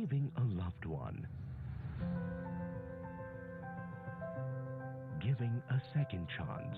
Grieving a loved one. Giving a second chance.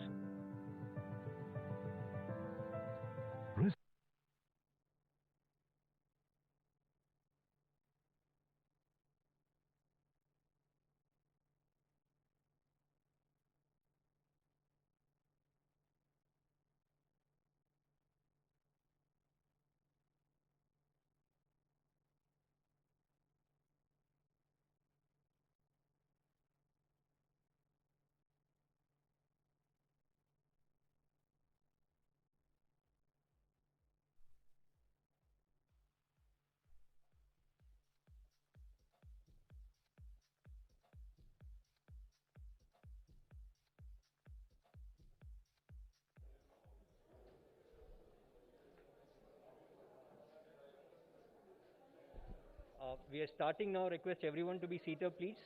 We are starting now. Request everyone to be seated, please.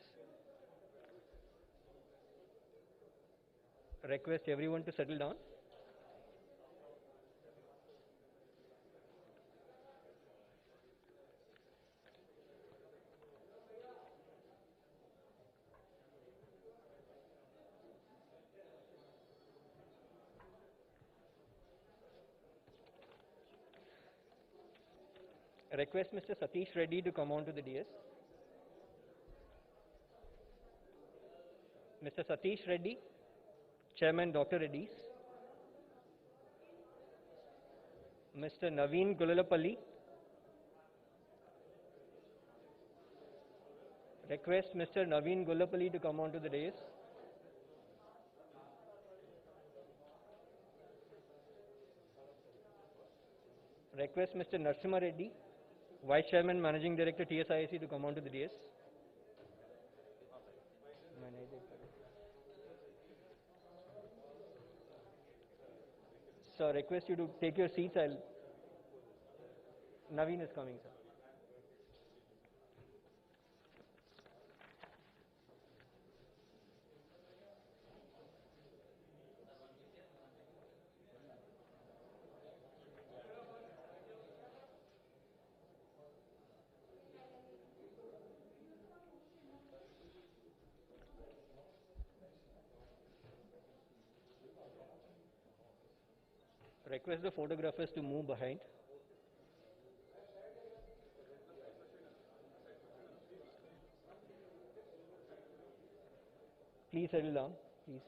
Request everyone to settle down. Request Mr. Satish Reddy to come on to the DS. Mr. Satish Reddy, Chairman Dr. Reddy's. Mr. Naveen Gulalapalli. Request Mr. Naveen Gulalapalli to come on to the dais. Request Mr. Narasimha Reddy, Vice Chairman, Managing Director, TSIAC, to come on to the dais. So I request you to take your seats. Naveen is coming, sir. Request the photographers to move behind. Please settle down, please.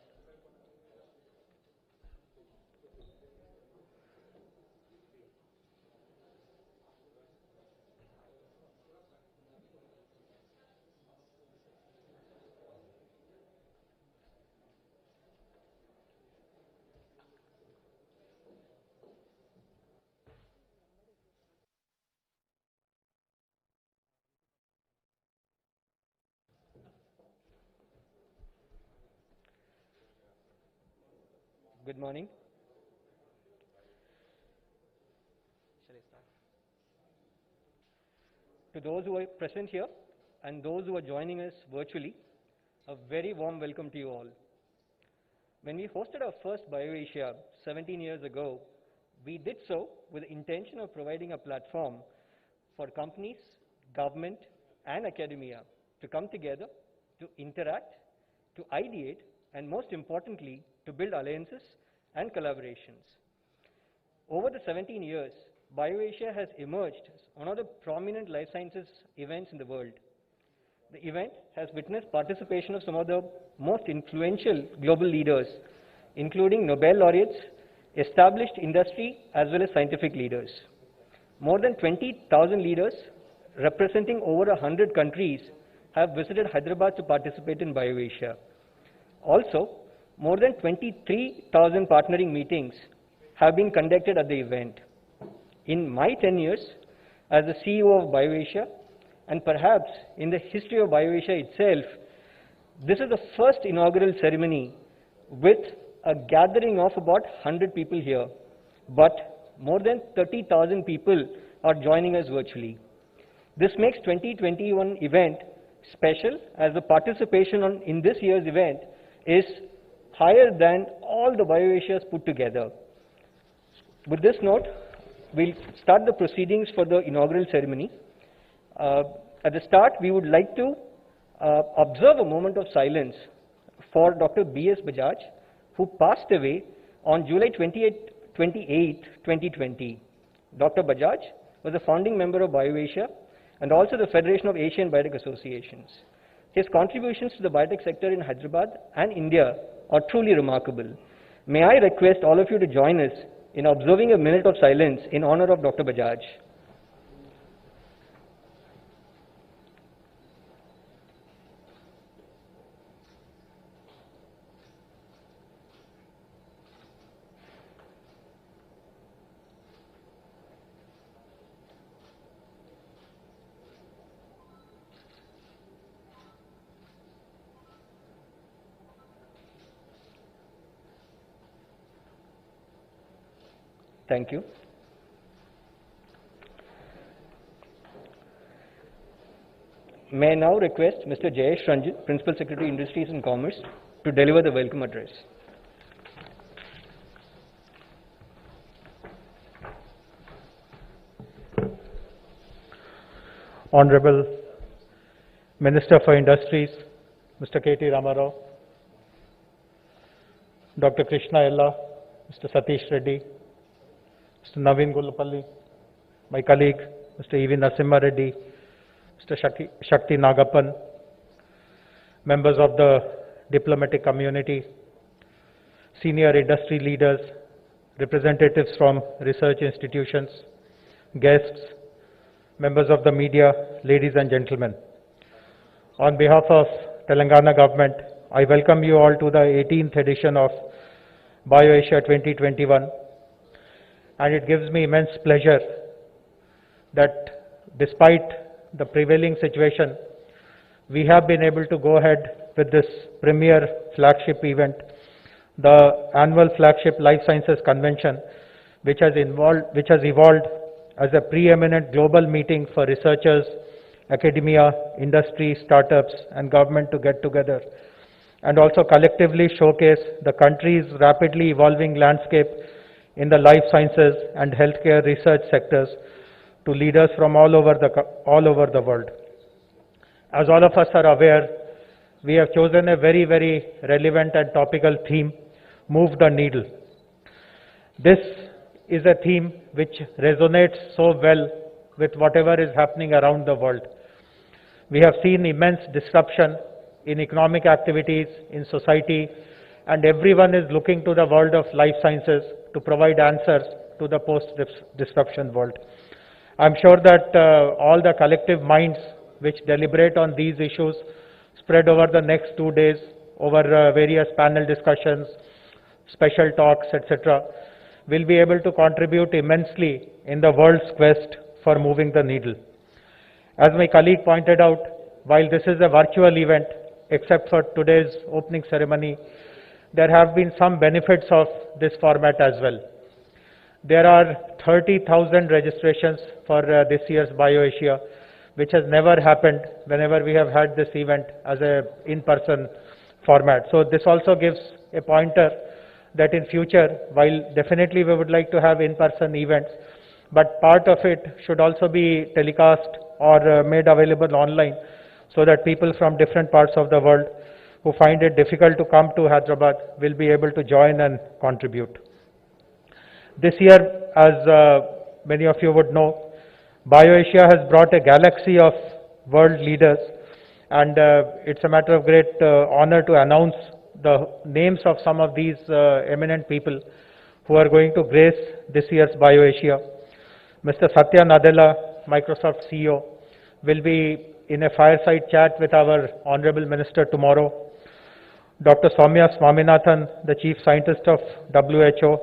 Good morning. Shall I start? To those who are present here and those who are joining us virtually, a very warm welcome to you all. When we hosted our first BioAsia 17 years ago, we did so with the intention of providing a platform for companies, government, and academia to come together, to interact, to ideate, and most importantly, to build alliances and collaborations. Over the 17 years, BioAsia has emerged as one of the prominent life sciences events in the world. The event has witnessed participation of some of the most influential global leaders, including Nobel laureates, established industry, as well as scientific leaders. More than 20,000 leaders representing over 100 countries have visited Hyderabad to participate in BioAsia. Also, more than 23,000 partnering meetings have been conducted at the event. In my 10 years as the CEO of BioAsia, and perhaps in the history of BioAsia itself, this is the first inaugural ceremony with a gathering of about 100 people here, but more than 30,000 people are joining us virtually. This makes 2021 event special, as the participation in this year's event is higher than all the BioAsias put together. With this note, we'll start the proceedings for the inaugural ceremony. At the start, we would like to observe a moment of silence for Dr. B.S. Bajaj, who passed away on July 28, 2020. Dr. Bajaj was a founding member of BioAsia and also the Federation of Asian Biotech Associations. His contributions to the biotech sector in Hyderabad and India are truly remarkable. May I request all of you to join us in observing a minute of silence in honor of Dr. Bajaj. Thank you. May I now request Mr. Jayesh Ranjan, Principal Secretary, Industries and Commerce, to deliver the welcome address. Honorable Minister for Industries, Mr. K.T. Ramarao, Dr. Krishna Ella, Mr. Satish Reddy, Mr. Naveen Gulapalli, my colleague, Mr. E.V. Narasimha Reddy, Mr. Shakti Nagappan, members of the diplomatic community, senior industry leaders, representatives from research institutions, guests, members of the media, ladies and gentlemen. On behalf of Telangana government, I welcome you all to the 18th edition of BioAsia 2021. And it gives me immense pleasure that despite the prevailing situation, we have been able to go ahead with this premier flagship event, the annual flagship Life Sciences Convention, which has evolved as a preeminent global meeting for researchers, academia, industry, startups, and government to get together and also collectively showcase the country's rapidly evolving landscape in the life sciences and healthcare research sectors to leaders from all over the world. As all of us are aware, we have chosen a very, very relevant and topical theme, Move the Needle. This is a theme which resonates so well with whatever is happening around the world. We have seen immense disruption in economic activities, in society, and everyone is looking to the world of life sciences to provide answers to the post-disruption world. I'm sure that all the collective minds which deliberate on these issues spread over the next 2 days over various panel discussions, special talks, etc., will be able to contribute immensely in the world's quest for moving the needle. As my colleague pointed out, while this is a virtual event, except for today's opening ceremony, there have been some benefits of this format as well. There are 30,000 registrations for this year's BioAsia, which has never happened whenever we have had this event as a in-person format. So this also gives a pointer that in future, while definitely we would like to have in-person events, but part of it should also be telecast or made available online so that people from different parts of the world who find it difficult to come to Hyderabad will be able to join and contribute. This year, as many of you would know, BioAsia has brought a galaxy of world leaders, and it's a matter of great honor to announce the names of some of these eminent people who are going to grace this year's BioAsia. Mr. Satya Nadella, Microsoft CEO, will be in a fireside chat with our Honorable Minister tomorrow. Dr. Soumya Swaminathan, the Chief Scientist of WHO.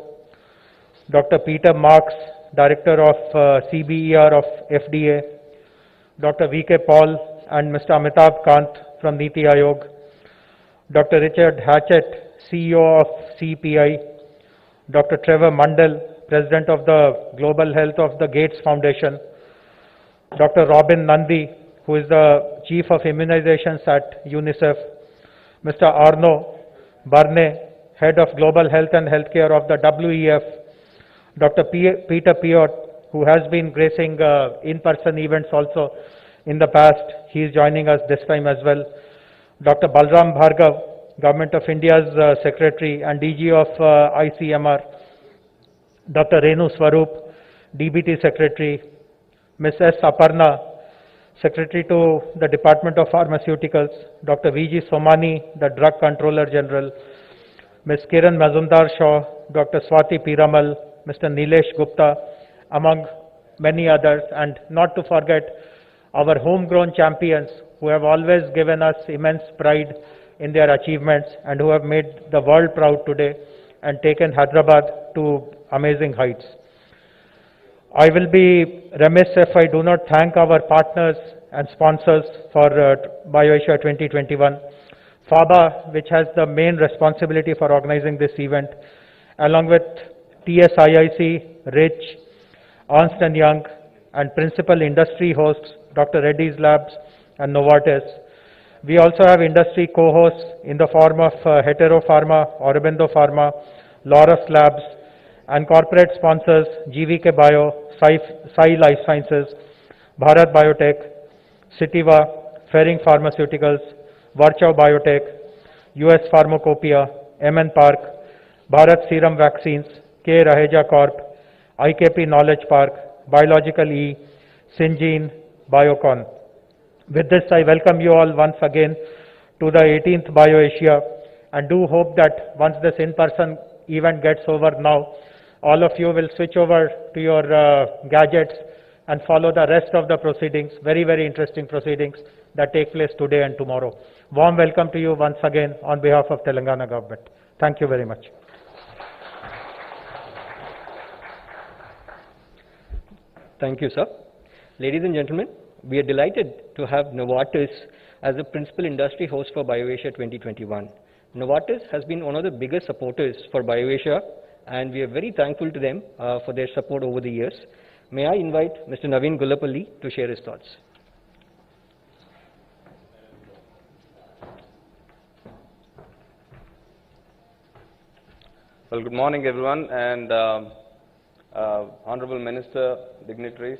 Dr. Peter Marks, Director of CBER of FDA. Dr. V.K. Paul and Mr. Amitabh Kant from Niti Aayog. Dr. Richard Hatchett, CEO of CPI. Dr. Trevor Mundell, President of the Global Health of the Gates Foundation. Dr. Robin Nandi, who is the Chief of Immunizations at UNICEF. Mr. Arnaud Barnet, Head of Global Health and Healthcare of the WEF. Dr. Peter Piot, who has been gracing in-person events also in the past. He is joining us this time as well. Dr. Balram Bhargav, Government of India's Secretary and DG of ICMR. Dr. Renu Swarup, DBT Secretary. Ms. S. Aparna, Secretary to the Department of Pharmaceuticals. Dr. V.G. Somani, the Drug Controller General. Ms. Kiran Mazumdar Shaw, Dr. Swati Piramal, Mr. Nilesh Gupta, among many others, and not to forget our homegrown champions who have always given us immense pride in their achievements and who have made the world proud today and taken Hyderabad to amazing heights. I will be remiss if I do not thank our partners and sponsors for BioAsia 2021. FABA, which has the main responsibility for organizing this event, along with TSIIC, RICH, Ernst & Young, and principal industry hosts, Dr. Reddy's Labs and Novartis. We also have industry co-hosts in the form of Hetero Pharma, Aurobindo Pharma, Laurus Labs, and corporate sponsors GVK Bio, Sai Life Sciences, Bharat Biotech, Citiva, Ferring Pharmaceuticals, Varchow Biotech, US Pharmacopoeia, MN Park, Bharat Serum Vaccines, K. Raheja Corp, IKP Knowledge Park, Biological E, Syngene, Biocon. With this, I welcome you all once again to the 18th BioAsia, and do hope that once this in-person event gets over now, all of you will switch over to your gadgets and follow the rest of the proceedings, very, very interesting proceedings that take place today and tomorrow. Warm welcome to you once again on behalf of Telangana government. Thank you very much. Thank you, sir. Ladies and gentlemen, we are delighted to have Novartis as the principal industry host for BioAsia 2021. Novartis has been one of the biggest supporters for BioAsia, and we are very thankful to them for their support over the years. May I invite Mr. Naveen Gullapalli to share his thoughts. Well, good morning, everyone, and Honorable Minister, dignitaries.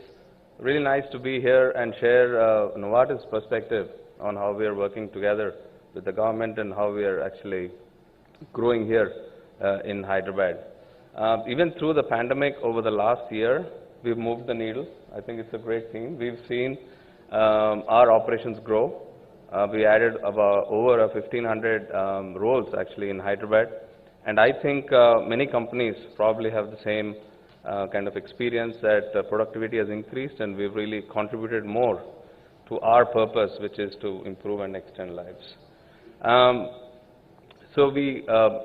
Really nice to be here and share Novartis' perspective on how we are working together with the government and how we are actually growing here in Hyderabad. Even through the pandemic over the last year, we've moved the needle. I think it's a great theme. We've seen our operations grow. We added about over 1,500 roles actually in Hyderabad. And I think many companies probably have the same kind of experience that productivity has increased, and we've really contributed more to our purpose, which is to improve and extend lives. So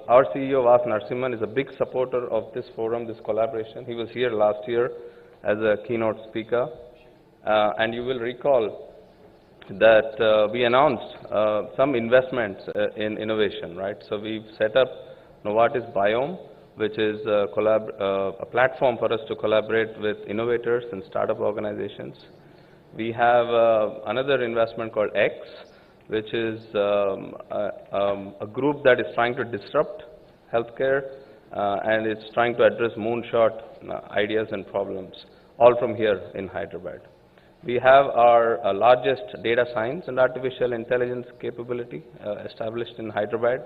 our CEO, Vas Narasimhan, is a big supporter of this forum, this collaboration. He was here last year as a keynote speaker. And you will recall that we announced some investments in innovation, right? So we've set up Novartis Biome, which is a platform for us to collaborate with innovators and startup organizations. We have another investment called X, which is a group that is trying to disrupt healthcare and it's trying to address moonshot ideas and problems, all from here in Hyderabad. We have our largest data science and artificial intelligence capability established in Hyderabad.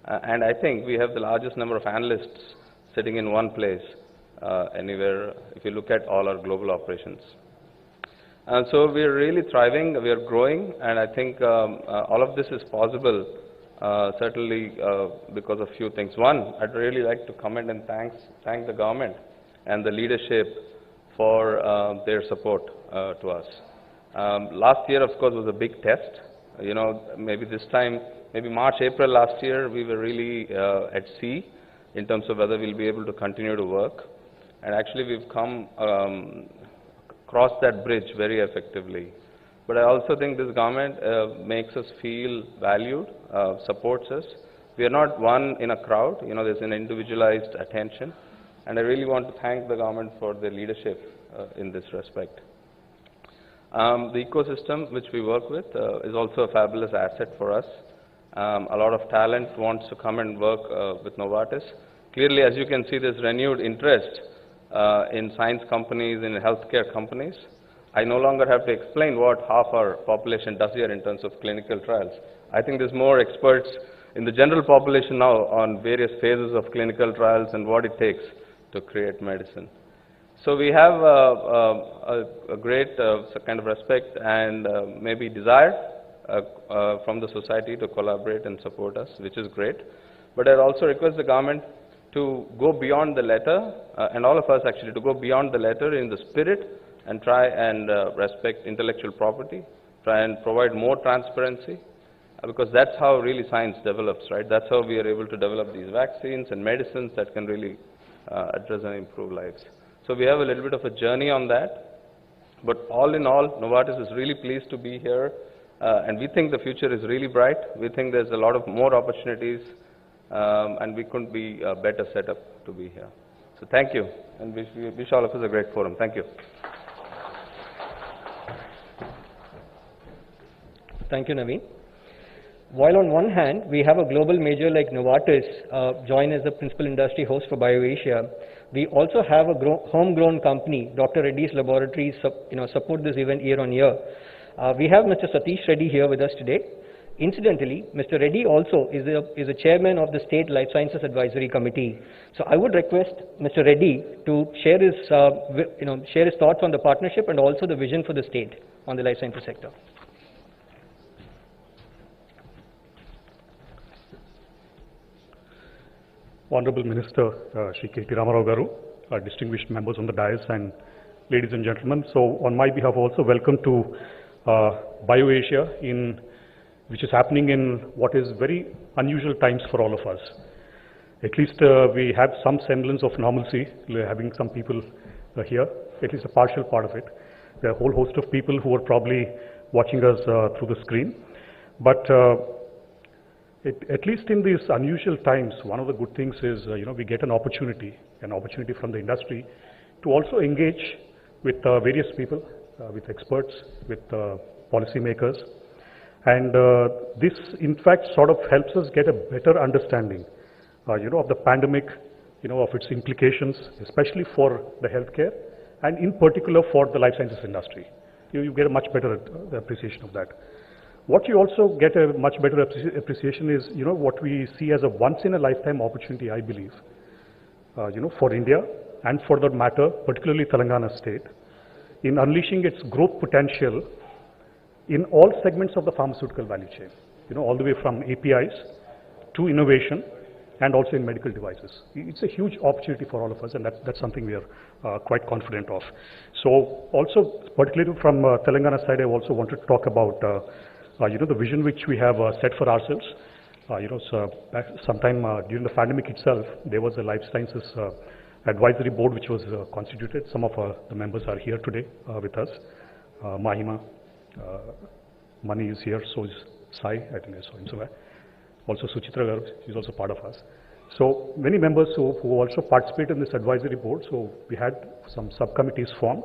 And I think we have the largest number of analysts sitting in one place anywhere if you look at all our global operations. And so we are really thriving, we are growing, and I think all of this is possible certainly because of few things. One, I'd really like to comment and thank the government and the leadership for their support to us. Last year, of course, was a big test. You know, maybe this time, maybe March, April last year, we were really at sea in terms of whether we'll be able to continue to work. And actually, we've come crossed that bridge very effectively. But I also think this government makes us feel valued, supports us. We are not one in a crowd. You know, there's an individualized attention. And I really want to thank the government for their leadership in this respect. The ecosystem which we work with is also a fabulous asset for us. A lot of talent wants to come and work with Novartis. Clearly, as you can see, there's renewed interest in science companies, in healthcare companies. I no longer have to explain what half our population does here in terms of clinical trials. I think there's more experts in the general population now on various phases of clinical trials and what it takes to create medicine. So we have a great kind of respect and maybe desire from the society to collaborate and support us, which is great. But I also request the government to go beyond the letter, and all of us actually to go beyond the letter in the spirit and try and respect intellectual property, try and provide more transparency, because that's how really science develops, right? That's how we are able to develop these vaccines and medicines that can really address and improve lives. So we have a little bit of a journey on that. But all in all, Novartis is really pleased to be here, and we think the future is really bright. We think there's a lot of more opportunities, and we couldn't be better set up to be here. So thank you, and wish all of us a great forum. Thank you. Thank you, Naveen. While on one hand, we have a global major like Novartis join as the principal industry host for BioAsia, we also have a homegrown company, Dr. Reddy's Laboratories, support this event year on year. We have Mr. Satish Reddy here with us today. Incidentally, Mr. Reddy also is a chairman of the State Life Sciences Advisory Committee. So I would request Mr. Reddy to share his, share his thoughts on the partnership and also the vision for the state on the life sciences sector. Honorable Minister Shri K.T. Ramarao Garu, distinguished members on the dais, and ladies and gentlemen. So on my behalf also welcome to BioAsia, which is happening in what is very unusual times for all of us. At least we have some semblance of normalcy, having some people here, at least a partial part of it. There are a whole host of people who are probably watching us through the screen. But at least in these unusual times, one of the good things is, we get an opportunity from the industry to also engage with various people, with experts, with policymakers. And this, in fact, sort of helps us get a better understanding, of the pandemic, of its implications, especially for the healthcare, and in particular for the life sciences industry. You get a much better appreciation of that. What you also get a much better appreciation is, what we see as a once-in-a-lifetime opportunity, I believe, for India and for that matter, particularly Telangana state, in unleashing its growth potential in all segments of the pharmaceutical value chain, all the way from APIs to innovation and also in medical devices. It's a huge opportunity for all of us, and that's something we are quite confident of. So also, particularly from Telangana side, I also want to talk about the vision which we have set for ourselves. Sometime during the pandemic itself, there was a life sciences advisory board which was constituted. Some of the members are here today with us. Mahima, Mani is here, so is Sai, I think I saw him somewhere. Also Suchitra Garu, she's also part of us. So many members who also participated in this advisory board. So we had some subcommittees formed,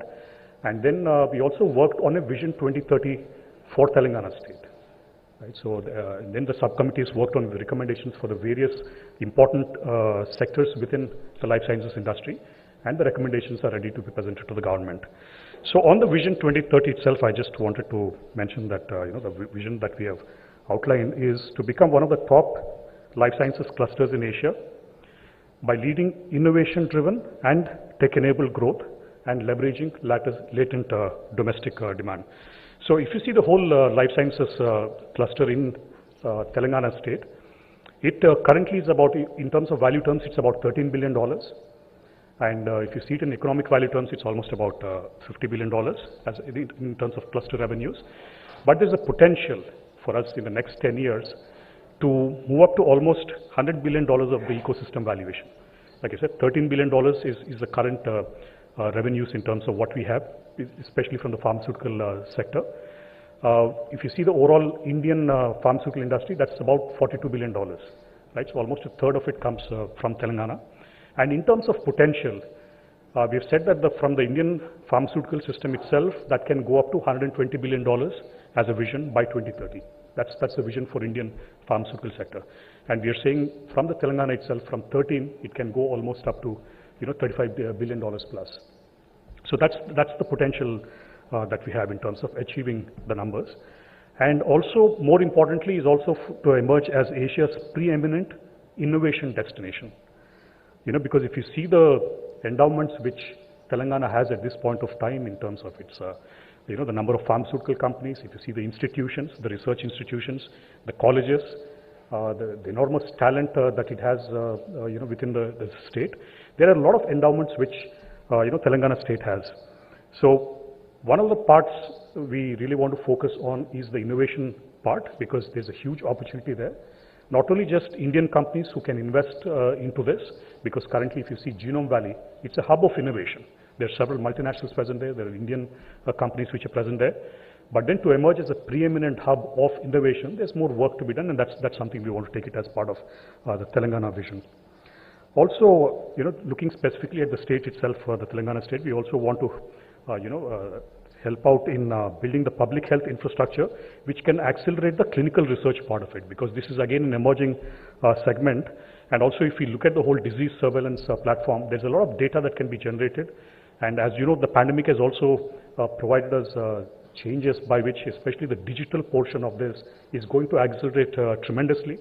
and then we also worked on a Vision 2030 for Telangana state. Right? So then the subcommittees worked on the recommendations for the various important sectors within the life sciences industry, and the recommendations are ready to be presented to the government. So on the Vision 2030 itself, I just wanted to mention that the vision that we have outlined is to become one of the top life sciences clusters in Asia by leading innovation-driven and tech-enabled growth and leveraging latent domestic demand. So if you see the whole life sciences cluster in Telangana state, it currently is about, in terms of value terms, it's about $13 billion. And if you see it in economic value terms, it's almost about $50 billion as in terms of cluster revenues. But there's a potential for us in the next 10 years to move up to almost $100 billion of the ecosystem valuation. Like I said, $13 billion is the current revenues in terms of what we have, especially from the pharmaceutical sector. If you see the overall Indian pharmaceutical industry, that's about $42 billion, right? So almost a third of it comes from Telangana. And in terms of potential, we have said that from the Indian pharmaceutical system itself, that can go up to $120 billion as a vision by 2030. That's the vision for Indian pharmaceutical sector. And we are saying from the Telangana itself, from 13, it can go almost up to $35 billion plus. So that's the potential that we have in terms of achieving the numbers. And also, more importantly, is also to emerge as Asia's preeminent innovation destination. Because if you see the endowments which Telangana has at this point of time in terms of its, the number of pharmaceutical companies, if you see the institutions, the research institutions, the colleges, the enormous talent that it has, within the state, there are a lot of endowments which, Telangana state has. So one of the parts we really want to focus on is the innovation part, because there's a huge opportunity there. Not only just Indian companies who can invest into this, because currently if you see Genome Valley, it's a hub of innovation. There are several multinationals present there, there are Indian companies which are present there. But then to emerge as a preeminent hub of innovation, there's more work to be done, and that's something we want to take it as part of the Telangana vision. Also, looking specifically at the state itself, the Telangana state, we also want to, help out in building the public health infrastructure, which can accelerate the clinical research part of it, because this is again an emerging segment. And also, if we look at the whole disease surveillance platform, there's a lot of data that can be generated. And as you know, the pandemic has also provided us changes by which, especially the digital portion of this, is going to accelerate tremendously.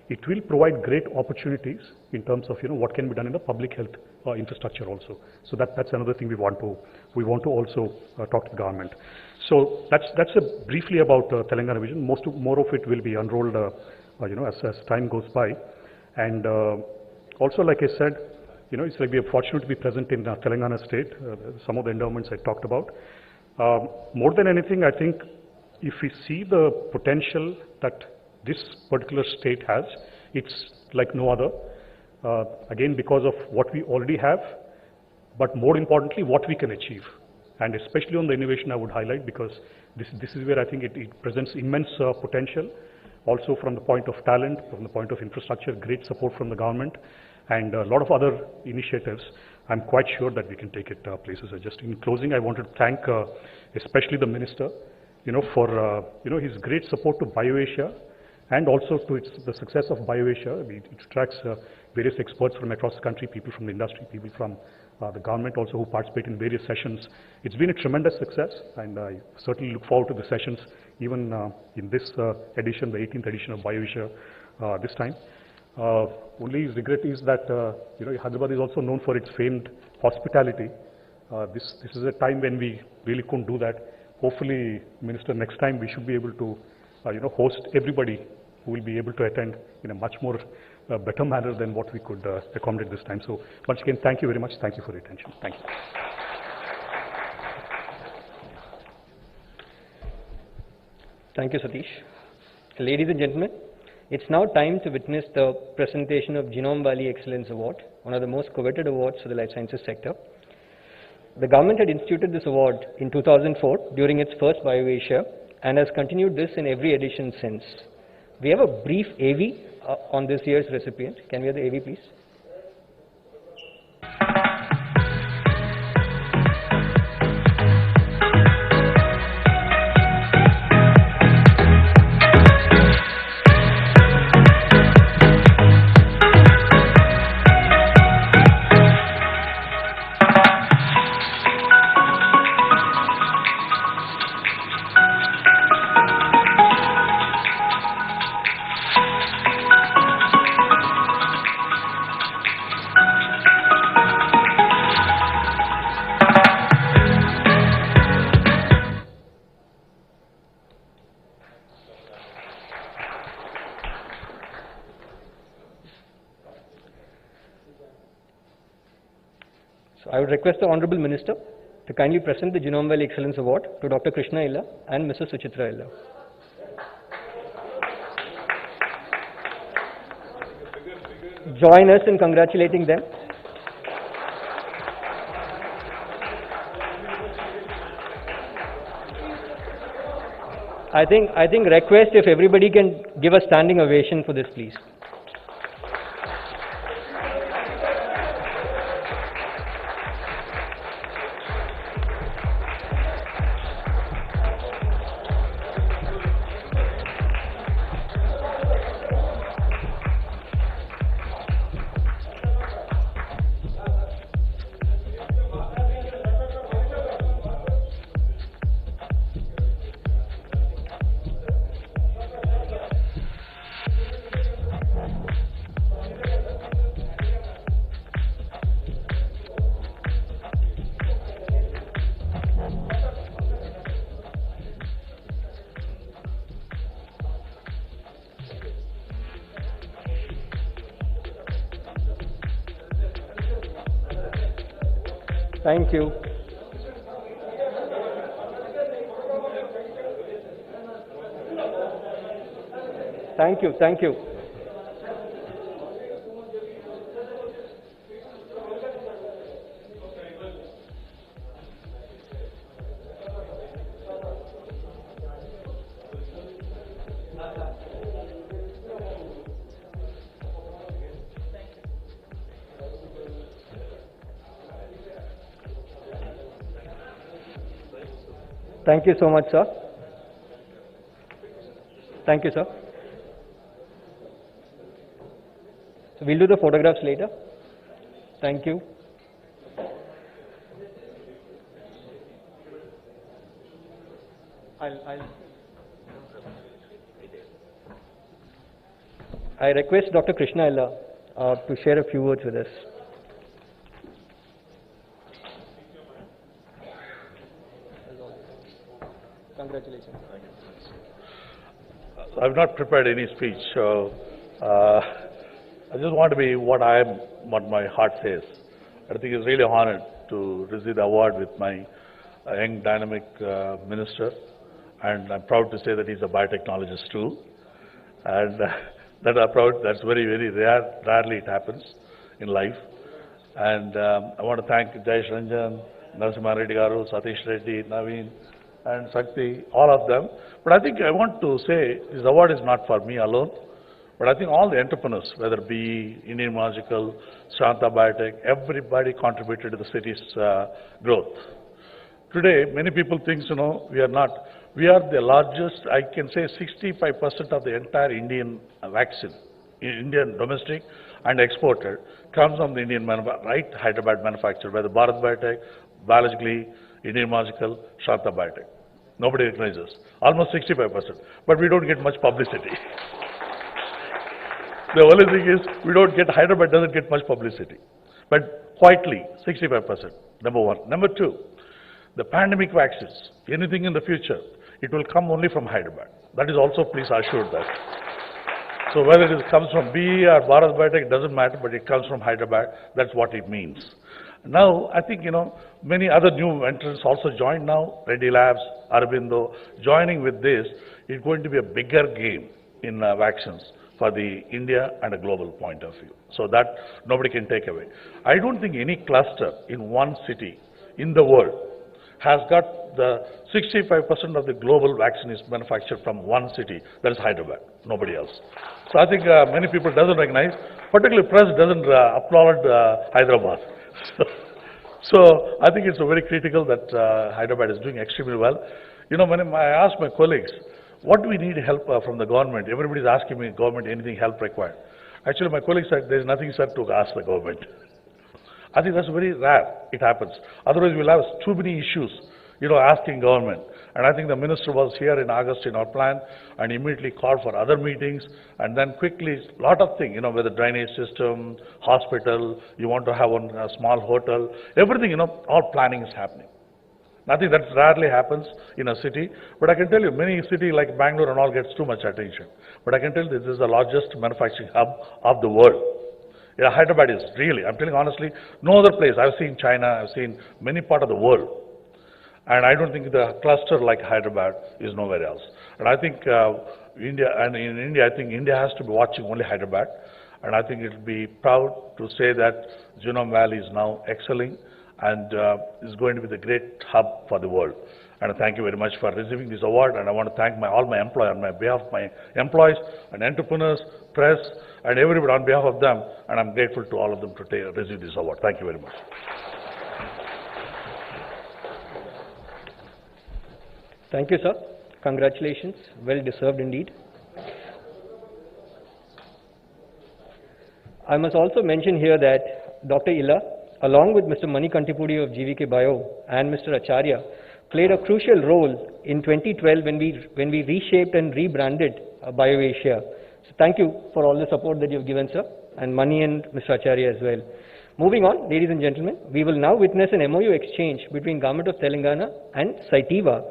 It will provide great opportunities in terms of what can be done in the public health infrastructure also. So that's another thing we want to also talk to the government. So that's briefly about Telangana vision. More of it will be unrolled as time goes by. And also, like I said, it's like we are fortunate to be present in Telangana state. Some of the endowments I talked about. More than anything, I think if we see the potential that this particular state has, it's like no other. Again, because of what we already have, but more importantly, what we can achieve. And especially on the innovation, I would highlight, because this is where I think it presents immense potential. Also from the point of talent, from the point of infrastructure, great support from the government, and a lot of other initiatives. I'm quite sure that we can take it places. Just in closing, I wanted to thank especially the minister, for his great support to BioAsia, and also to the success of BioAsia. It attracts various experts from across the country, people from the industry, people from the government also who participate in various sessions. It's been a tremendous success, and I certainly look forward to the sessions, even in this edition, the 18th edition of BioAsia this time. Only regret is that Hyderabad is also known for its famed hospitality. This is a time when we really couldn't do that. Hopefully, Minister, next time we should be able to host everybody who will be able to attend in a much more better manner than what we could accommodate this time. So once again, thank you very much. Thank you for your attention. Thank you. Thank you, Satish. Ladies and gentlemen, it's now time to witness the presentation of Genome Valley Excellence Award, one of the most coveted awards for the life sciences sector. The government had instituted this award in 2004 during its first BioAsia, and has continued this in every edition since. We have a brief AV on this year's recipient. Can we have the AV, please? So I would request the Honorable Minister to kindly present the Genome Valley Excellence Award to Dr. Krishna Illa and Mrs. Suchitra Illa. Join us in congratulating them. I think request if everybody can give a standing ovation for this, please. Thank you. Thank you, thank you. Thank you so much, sir. Thank you, sir. So we'll do the photographs later. Thank you. I request Dr. Krishna Ella to share a few words with us. Congratulations. I've not prepared any speech, so I just want to be what I am, what my heart says. I think it's really honored to receive the award with my young, dynamic minister, and I'm proud to say that he's a biotechnologist too. And that I'm proud. That's very, very rare. Rarely it happens in life. And I want to thank Jayesh Ranjan, Narasimha Reddy Garu, Satish Reddy, Naveen, and Shakti, all of them. But I think I want to say this award is not for me alone, but I think all the entrepreneurs, whether it be Indian Magical, Shanta Biotech, everybody contributed to the city's growth. Today, many people think, we are not. We are the largest, I can say 65% of the entire Indian vaccine, Indian domestic and exported, comes from the Indian Hyderabad manufacturer, whether Bharat Biotech, biologically, Indian Magical, Shanta Biotech. Nobody recognizes. Almost 65%. But we don't get much publicity. The only thing is, Hyderabad doesn't get much publicity. But quietly, 65%, number one. Number two, the pandemic vaccines, anything in the future, it will come only from Hyderabad. That is also, please assure that. So whether it comes from BE or Bharat Biotech, it doesn't matter, but it comes from Hyderabad. That's what it means. Now, I think, many other new entrants also joined now, Reddy Labs, Aurobindo, joining with this, it's going to be a bigger game in vaccines for the India and a global point of view. So that nobody can take away. I don't think any cluster in one city in the world has got the 65% of the global vaccine is manufactured from one city, that is Hyderabad, nobody else. So I think many people doesn't recognize, particularly press doesn't applaud Hyderabad. So I think it's very critical that Hyderabad is doing extremely well. When I ask my colleagues, what do we need help from the government? Everybody's asking me, government, anything help required? Actually, my colleagues said, there's nothing, sir, to ask the government. I think that's very rare, it happens. Otherwise, we'll have too many issues, asking government. And I think the minister was here in August in our plan and immediately called for other meetings and then quickly, lot of things, whether drainage system, hospital, you want to have a small hotel, everything, all planning is happening. Nothing that rarely happens in a city, but I can tell you, many cities like Bangalore and all gets too much attention. But I can tell you this is the largest manufacturing hub of the world. Yeah, Hyderabad is really, I'm telling honestly, no other place. I've seen China, I've seen many parts of the world. And I don't think the cluster like Hyderabad is nowhere else. And I think in India, I think India has to be watching only Hyderabad. And I think it will be proud to say that Genome Valley is now excelling and is going to be the great hub for the world. And thank you very much for receiving this award. And I want to thank all my employees, on my behalf of my employees and entrepreneurs, press, and everybody on behalf of them. And I'm grateful to all of them to receive this award. Thank you very much. Thank you, sir. Congratulations. Well deserved indeed. I must also mention here that Dr. Illa, along with Mr. Mani Kantipudi of GVK Bio and Mr. Acharya, played a crucial role in 2012 when we reshaped and rebranded BioAsia. So thank you for all the support that you've given, sir, and Mani and Mr. Acharya as well. Moving on, ladies and gentlemen, we will now witness an MOU exchange between Government of Telangana and Cytiva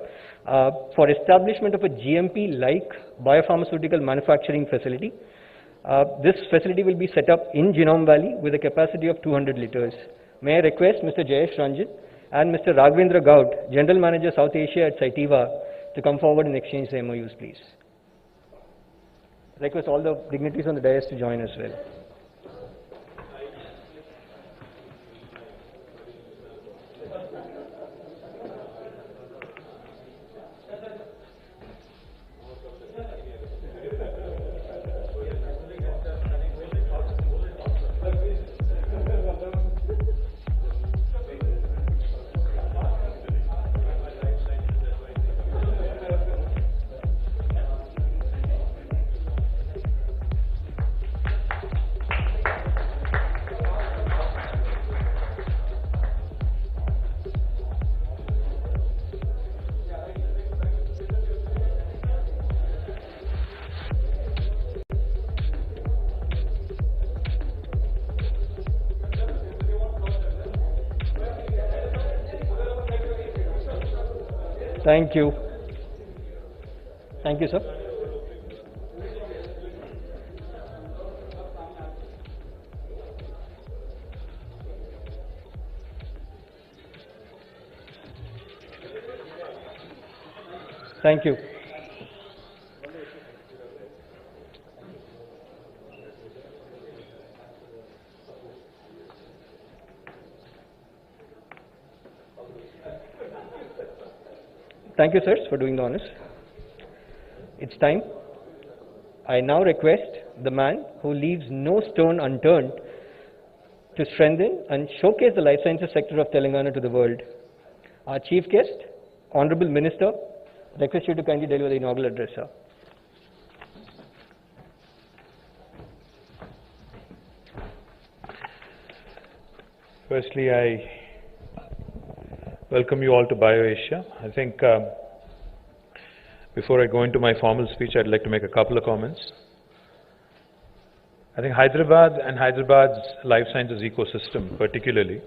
for establishment of a GMP-like biopharmaceutical manufacturing facility. This facility will be set up in Genome Valley with a capacity of 200 liters. May I request Mr. Jayesh Ranjan and Mr. Raghavendra Gaud, General Manager South Asia at Cytiva, to come forward and exchange the MOUs, please. Request all the dignitaries on the dais to join as well. Thank you. Thank you, sir. Thank you. Thank you, sirs, for doing the honors. It's time. I now request the man who leaves no stone unturned to strengthen and showcase the life sciences sector of Telangana to the world. Our chief guest, Honorable Minister, request you to kindly deliver the inaugural address, sir. Firstly, I welcome you all to BioAsia. I think before I go into my formal speech, I'd like to make a couple of comments. I think Hyderabad and Hyderabad's life sciences ecosystem particularly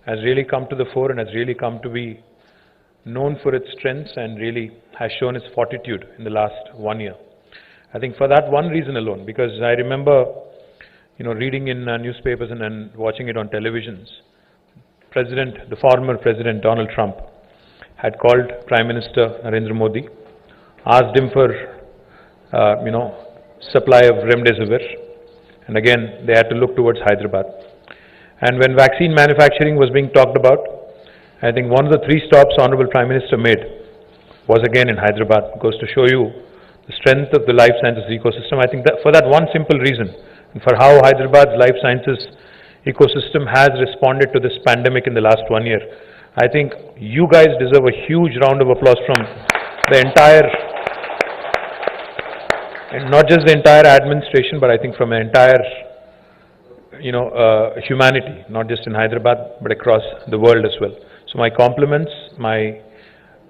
has really come to the fore and has really come to be known for its strengths and really has shown its fortitude in the last 1 year. I think for that one reason alone, because I remember, reading in newspapers and watching it on televisions, the former President Donald Trump had called Prime Minister Narendra Modi, asked him for, supply of remdesivir, and again they had to look towards Hyderabad. And when vaccine manufacturing was being talked about, I think one of the 3 stops Honorable Prime Minister made was again in Hyderabad. It goes to show you the strength of the life sciences ecosystem. I think that for that one simple reason, and for how Hyderabad's life sciences ecosystem has responded to this pandemic in the last 1 year, I think you guys deserve a huge round of applause from the entire, and not just the entire administration, but I think from the entire, humanity, not just in Hyderabad, but across the world as well. So my compliments, my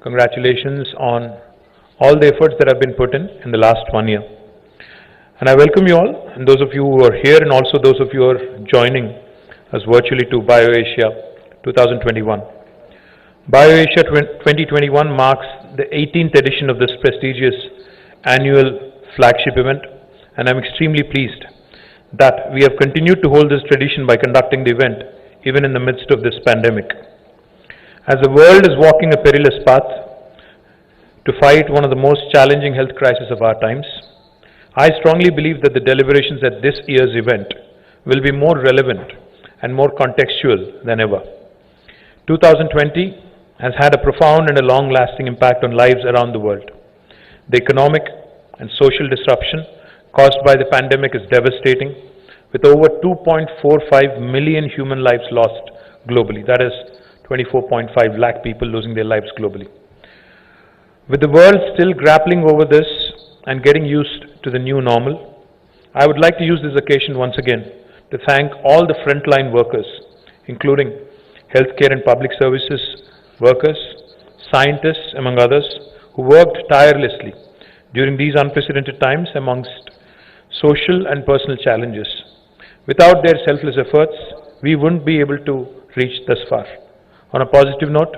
congratulations on all the efforts that have been put in the last 1 year. And I welcome you all, and those of you who are here, and also those of you who are joining us virtually to BioAsia 2021. BioAsia 2021 marks the 18th edition of this prestigious annual flagship event, and I'm extremely pleased that we have continued to hold this tradition by conducting the event even in the midst of this pandemic. As the world is walking a perilous path to fight one of the most challenging health crises of our times, I strongly believe that the deliberations at this year's event will be more relevant and more contextual than ever. 2020 has had a profound and a long-lasting impact on lives around the world. The economic and social disruption caused by the pandemic is devastating, with over 2.45 million human lives lost globally. That is 24.5 lakh people losing their lives globally. With the world still grappling over this and getting used to the new normal, I would like to use this occasion once again to thank all the frontline workers, including healthcare and public services workers, scientists, among others, who worked tirelessly during these unprecedented times amongst social and personal challenges. Without their selfless efforts, we wouldn't be able to reach thus far. On a positive note,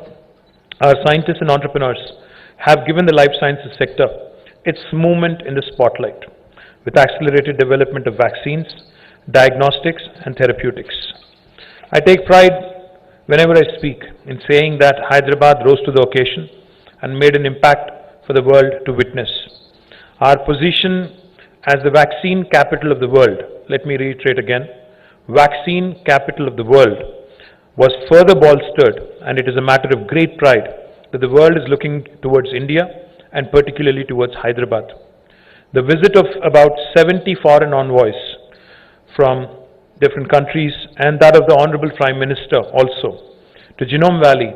our scientists and entrepreneurs have given the life sciences sector its movement in the spotlight, with accelerated development of vaccines, diagnostics and therapeutics. I take pride whenever I speak in saying that Hyderabad rose to the occasion and made an impact for the world to witness. Our position as the vaccine capital of the world, let me reiterate again, vaccine capital of the world, was further bolstered, and it is a matter of great pride that the world is looking towards India and particularly towards Hyderabad. The visit of about 70 foreign envoys from different countries and that of the Honorable Prime Minister also to Genome Valley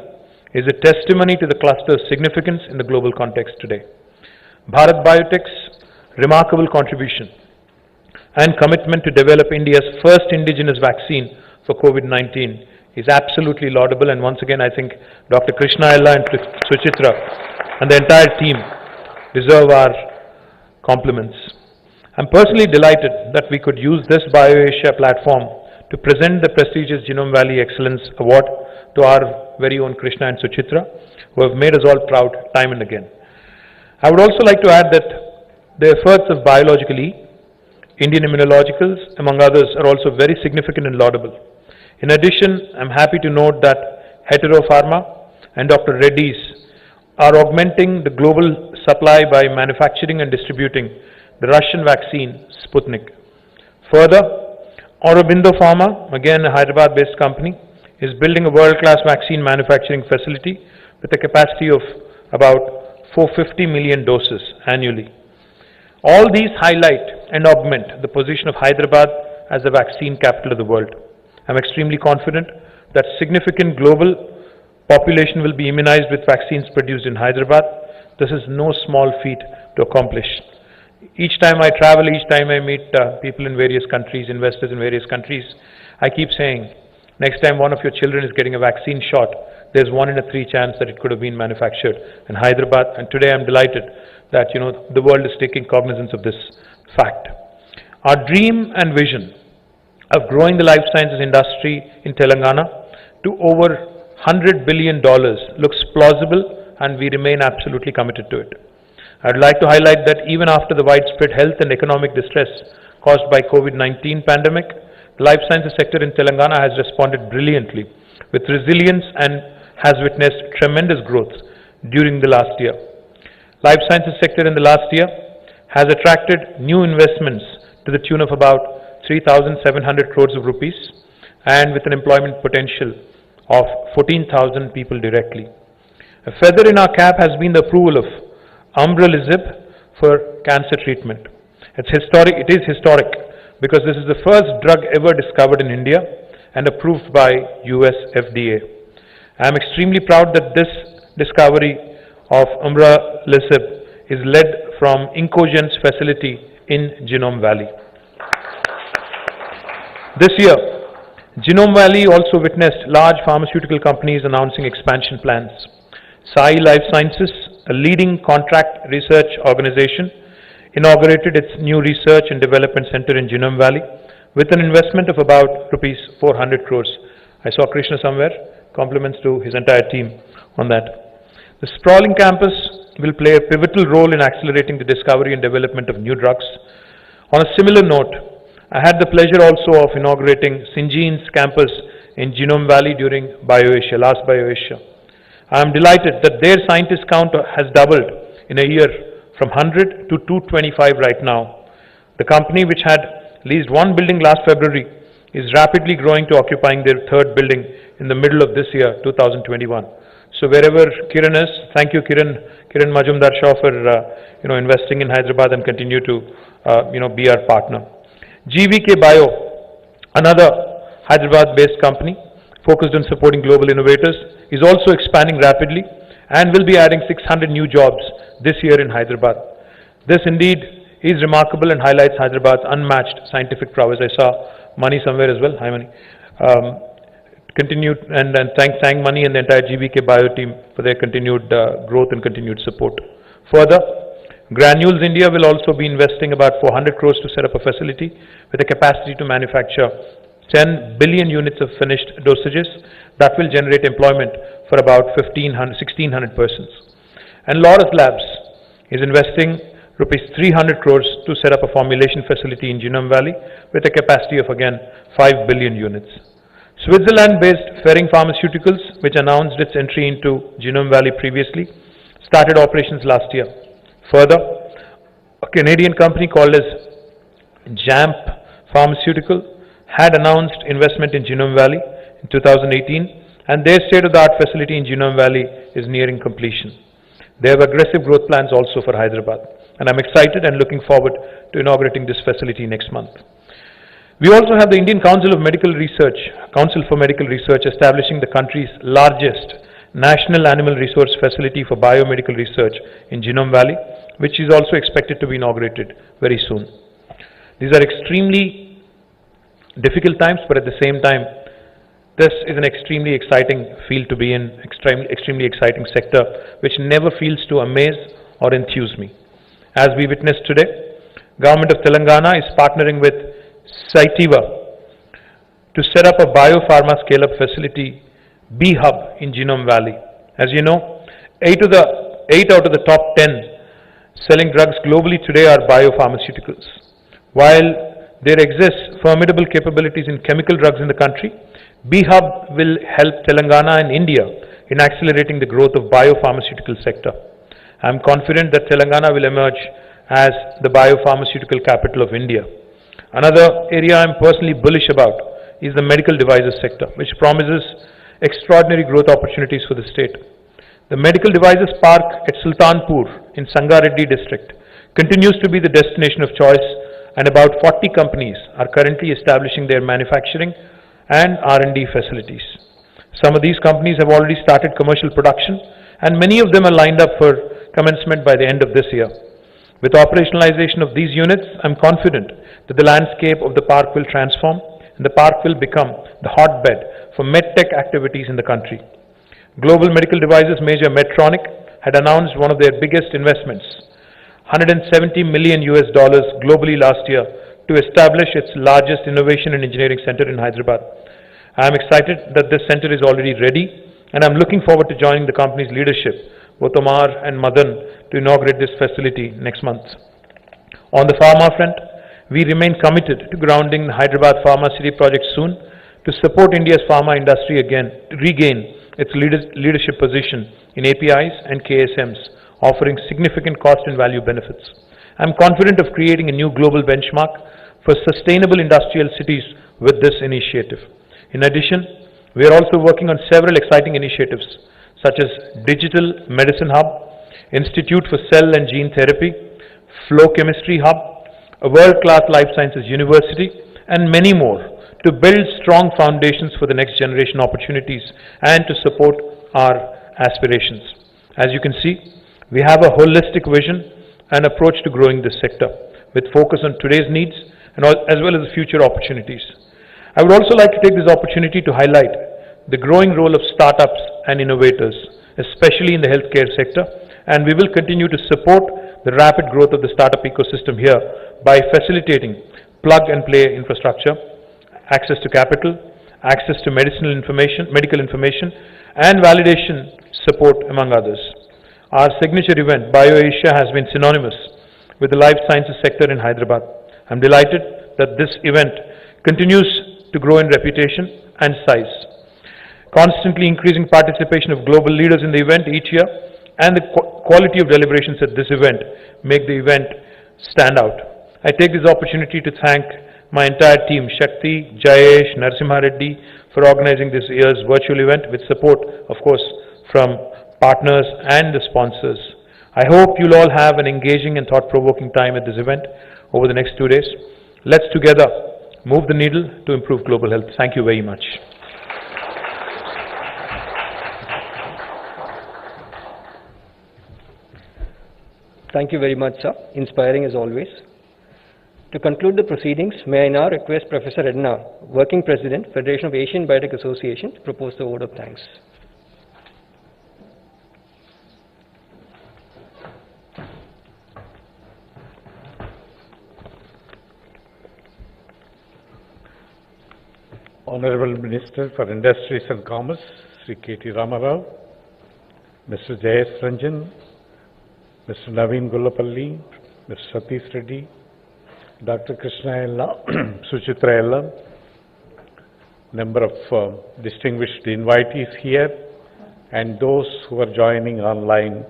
is a testimony to the cluster's significance in the global context today. Bharat Biotech's remarkable contribution and commitment to develop India's first indigenous vaccine for COVID-19 is absolutely laudable, and once again I think Dr. Krishna Ella and Suchitra and the entire team deserve our compliments. I'm personally delighted that we could use this BioAsia platform to present the prestigious Genome Valley Excellence Award to our very own Krishna and Suchitra, who have made us all proud time and again. I would also like to add that the efforts of Biological E, Indian Immunologicals, among others, are also very significant and laudable. In addition, I'm happy to note that Hetero Pharma and Dr. Reddy's are augmenting the global supply by manufacturing and distributing the Russian vaccine Sputnik. Further, Aurobindo Pharma, again a Hyderabad-based company, is building a world-class vaccine manufacturing facility with a capacity of about 450 million doses annually. All these highlight and augment the position of Hyderabad as the vaccine capital of the world. I'm extremely confident that significant global population will be immunized with vaccines produced in Hyderabad. This is no small feat to accomplish. Each time I travel, each time I meet people in various countries, investors in various countries, I keep saying, next time one of your children is getting a vaccine shot, there's 1 in a 3 chance that it could have been manufactured in Hyderabad. And today I'm delighted that the world is taking cognizance of this fact. Our dream and vision of growing the life sciences industry in Telangana to over $100 billion looks plausible, and we remain absolutely committed to it. I'd like to highlight that even after the widespread health and economic distress caused by COVID-19 pandemic, the life sciences sector in Telangana has responded brilliantly with resilience and has witnessed tremendous growth during the last year. Life sciences sector in the last year has attracted new investments to the tune of about 3,700 crores of rupees and with an employment potential of 14,000 people directly. A feather in our cap has been the approval of Umbralisib for cancer treatment. It is historic because this is the first drug ever discovered in India and approved by US FDA. I am extremely proud that this discovery of Umbralisib is led from Incogen's facility in Genome Valley. This year, Genome Valley also witnessed large pharmaceutical companies announcing expansion plans. Sai Life Sciences, a leading contract research organization, inaugurated its new research and development center in Genome Valley with an investment of about rupees 400 crores. I saw Krishna somewhere. Compliments to his entire team on that. The sprawling campus will play a pivotal role in accelerating the discovery and development of new drugs. On a similar note, I had the pleasure also of inaugurating Syngene's campus in Genome Valley during BioAsia, last BioAsia. I am delighted that their scientist count has doubled in a year from 100 to 225 right now. The company, which had leased one building last February, is rapidly growing to occupying their third building in the middle of this year, 2021. So wherever Kiran is, thank you Kiran Majumdar Shaw for investing in Hyderabad and continue to be our partner. GVK Bio, another Hyderabad-based company focused on supporting global innovators, is also expanding rapidly and will be adding 600 new jobs this year in Hyderabad. This indeed is remarkable and highlights Hyderabad's unmatched scientific prowess. I saw Mani somewhere as well. Hi Mani. Continued and thank Mani and the entire GVK Bio team for their continued growth and continued support. Further, Granules India will also be investing about 400 crores to set up a facility with a capacity to manufacture 10 billion units of finished dosages that will generate employment for about 1,600 persons. And Laurus Labs is investing rupees 300 crores to set up a formulation facility in Genome Valley with a capacity of again 5 billion units. Switzerland-based Ferring Pharmaceuticals, which announced its entry into Genome Valley previously, started operations last year. Further, a Canadian company called as JAMP Pharmaceutical had announced investment in Genome Valley in 2018, and their state-of-the-art facility in Genome Valley is nearing completion. They have aggressive growth plans also for Hyderabad, and I'm excited and looking forward to inaugurating this facility next month. We also have the Indian Council for Medical Research establishing the country's largest national animal resource facility for biomedical research in Genome Valley, which is also expected to be inaugurated very soon. These are extremely difficult times, but at the same time, this is an extremely exciting field to be in, extremely exciting sector, which never fails to amaze or enthuse me. As we witnessed today, Government of Telangana is partnering with Cytiva to set up a biopharma scale-up facility, B-Hub, in Genome Valley. As you know, 8 out of the top 10 selling drugs globally today are biopharmaceuticals. While there exists formidable capabilities in chemical drugs in the country, B-Hub will help Telangana and India in accelerating the growth of biopharmaceutical sector. I am confident that Telangana will emerge as the biopharmaceutical capital of India. Another area I am personally bullish about is the medical devices sector, which promises extraordinary growth opportunities for the state. The medical devices park at Sultanpur in Sangareddy district continues to be the destination of choice, and about 40 companies are currently establishing their manufacturing and R&D facilities. Some of these companies have already started commercial production, and many of them are lined up for commencement by the end of this year. With operationalization of these units, I am confident that the landscape of the park will transform and the park will become the hotbed for medtech activities in the country. Global medical devices major Medtronic had announced one of their biggest investments, $170 million globally last year, to establish its largest innovation and engineering center in Hyderabad. I am excited that this center is already ready, and I am looking forward to joining the company's leadership, both Omar and Madan, to inaugurate this facility next month. On the pharma front, we remain committed to grounding the Hyderabad Pharma City project soon to support India's pharma industry again, to regain its leadership position in APIs and KSMs, offering significant cost and value benefits. I am confident of creating a new global benchmark for sustainable industrial cities with this initiative. In addition, we are also working on several exciting initiatives such as Digital Medicine Hub, Institute for Cell and Gene Therapy, Flow Chemistry Hub, a world-class life sciences university, and many more to build strong foundations for the next generation opportunities and to support our aspirations. As you can see, we have a holistic vision and approach to growing this sector with focus on today's needs and as well as the future opportunities. I would also like to take this opportunity to highlight the growing role of startups and innovators, especially in the healthcare sector, and we will continue to support the rapid growth of the startup ecosystem here by facilitating plug-and-play infrastructure, access to capital, access to medical information, and validation support, among others. Our signature event, BioAsia, has been synonymous with the life sciences sector in Hyderabad. I am delighted that this event continues to grow in reputation and size. Constantly increasing participation of global leaders in the event each year and the quality of deliberations at this event make the event stand out. I take this opportunity to thank my entire team, Shakti, Jayesh, Narasimha Reddy, for organizing this year's virtual event with support, of course, from partners and the sponsors. I hope you'll all have an engaging and thought-provoking time at this event over the next 2 days. Let's together move the needle to improve global health. Thank you very much. Thank you very much, sir. Inspiring as always. To conclude the proceedings, may I now request Professor Edna, Working President, Federation of Asian Biotech Association, to propose the vote of thanks. Honorable Minister for Industries and Commerce, Sri K.T. Ramarao, Mr. J.S. Ranjan, Mr. Naveen Gullapalli, Mr. Satish Reddy, Dr. Krishna Ella, Suchitra Ella, number of distinguished invitees here, and those who are joining online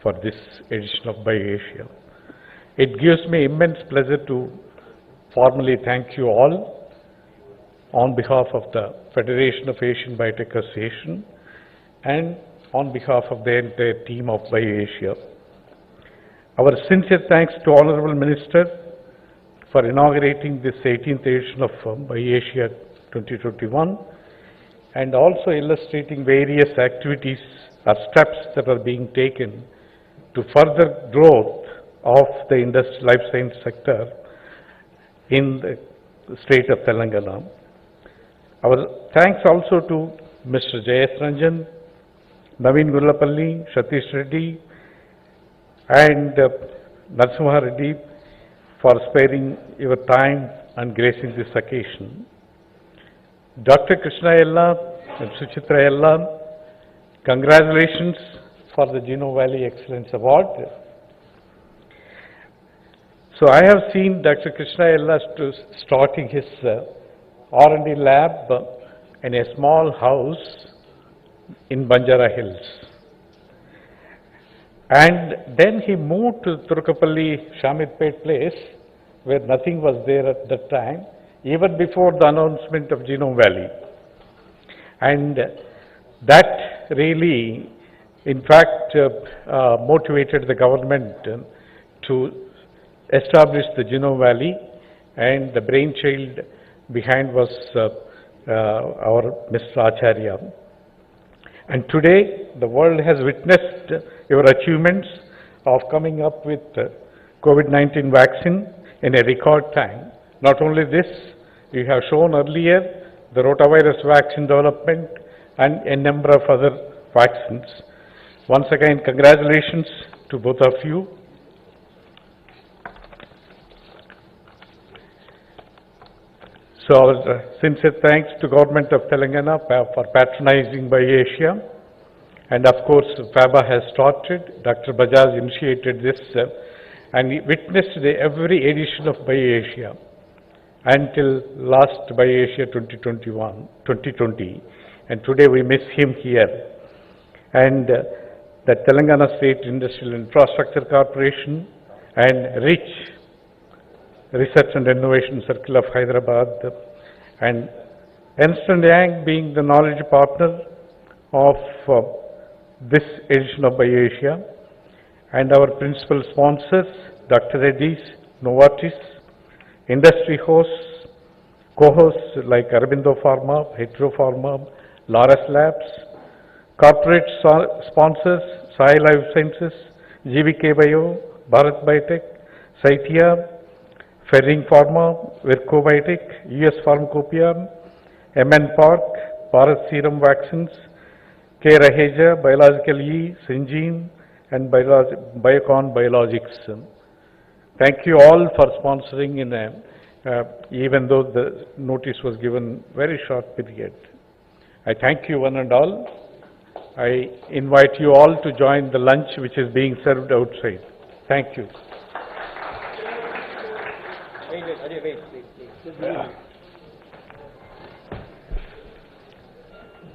for this edition of BioAsia. It gives me immense pleasure to formally thank you all on behalf of the Federation of Asian Biotech Association and on behalf of the entire team of BioAsia. Our sincere thanks to Honorable Minister for inaugurating this 18th edition of BioAsia 2021 and also illustrating various activities or steps that are being taken to further growth of the life science sector in the state of Telangana. Our thanks also to Mr. Jayas Ranjan, Naveen Gullapalli, Satish Reddy, and Narasimha Reddy for sparing your time and gracing this occasion. Dr. Krishna Yella and Suchitra Yella, congratulations for the Genome Valley Excellence Award. So I have seen Dr. Krishna Yella starting his R&D lab in a small house in Banjara Hills. And then he moved to Turukapalli Shamirpet place where nothing was there at that time, even before the announcement of Genome Valley. And that really, in fact, motivated the government to establish the Genome Valley, and the brainchild behind was our Mr. Acharya. And today, the world has witnessed your achievements of coming up with COVID-19 vaccine in a record time. Not only this, you have shown earlier the rotavirus vaccine development and a number of other vaccines. Once again, congratulations to both of you. So our sincere thanks to Government of Telangana for patronizing BioAsia. And of course, FABA has started. Dr. Bajaj initiated this and we witnessed every edition of BioAsia until last BioAsia 2020. And today we miss him here. And the Telangana State Industrial Infrastructure Corporation and RICH, Research and Innovation Circle of Hyderabad, and Ernst & Young being the knowledge partner of this edition of BioAsia, and our principal sponsors, Dr. Reddy's, Novartis, industry hosts, co-hosts like Aurobindo Pharma, Hetero Pharma, Laurus Labs, corporate sponsors, Sai Life Sciences, GVK Bio, Bharat Biotech, Saitia, Ferring Pharma, Virco Biotech, US Pharmacopeia, MN Park, Bharat Serum Vaccines, K. Raheja, Biological E, Syngene, and Biocon Biologics. Thank you all for sponsoring even though the notice was given very short period. I thank you one and all. I invite you all to join the lunch which is being served outside. Thank you.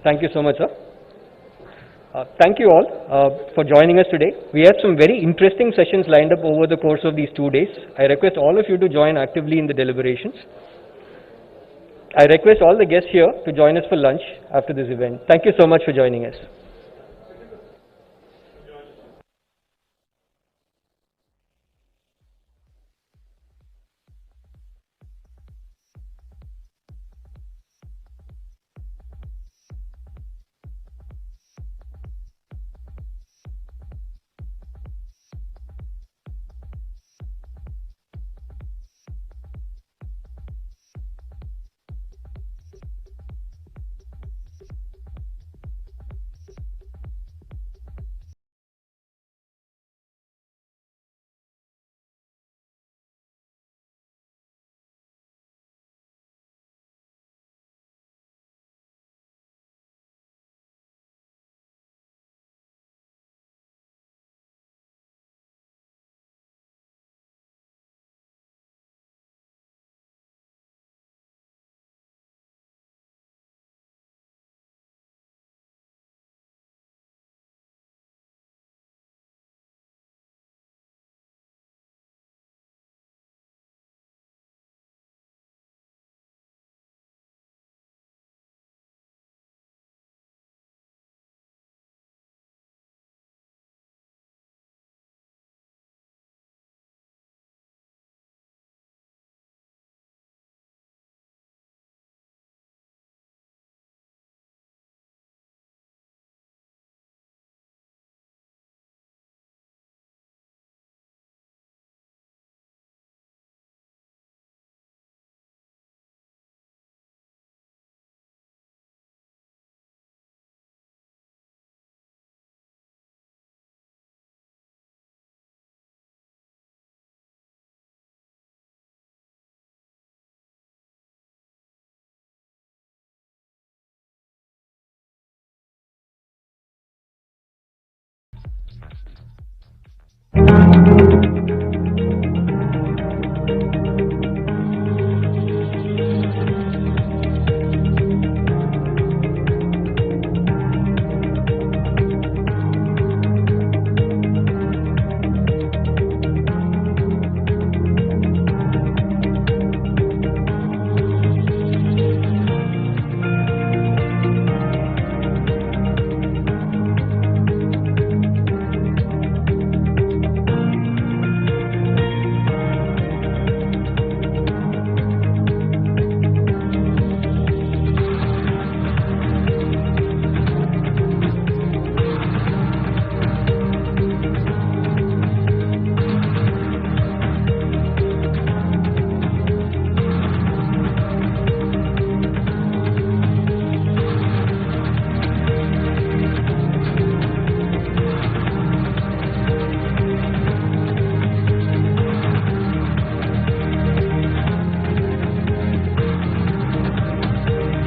Thank you so much, sir. Thank you all for joining us today. We have some very interesting sessions lined up over the course of these 2 days. I request all of you to join actively in the deliberations. I request all the guests here to join us for lunch after this event. Thank you so much for joining us. Inauguration.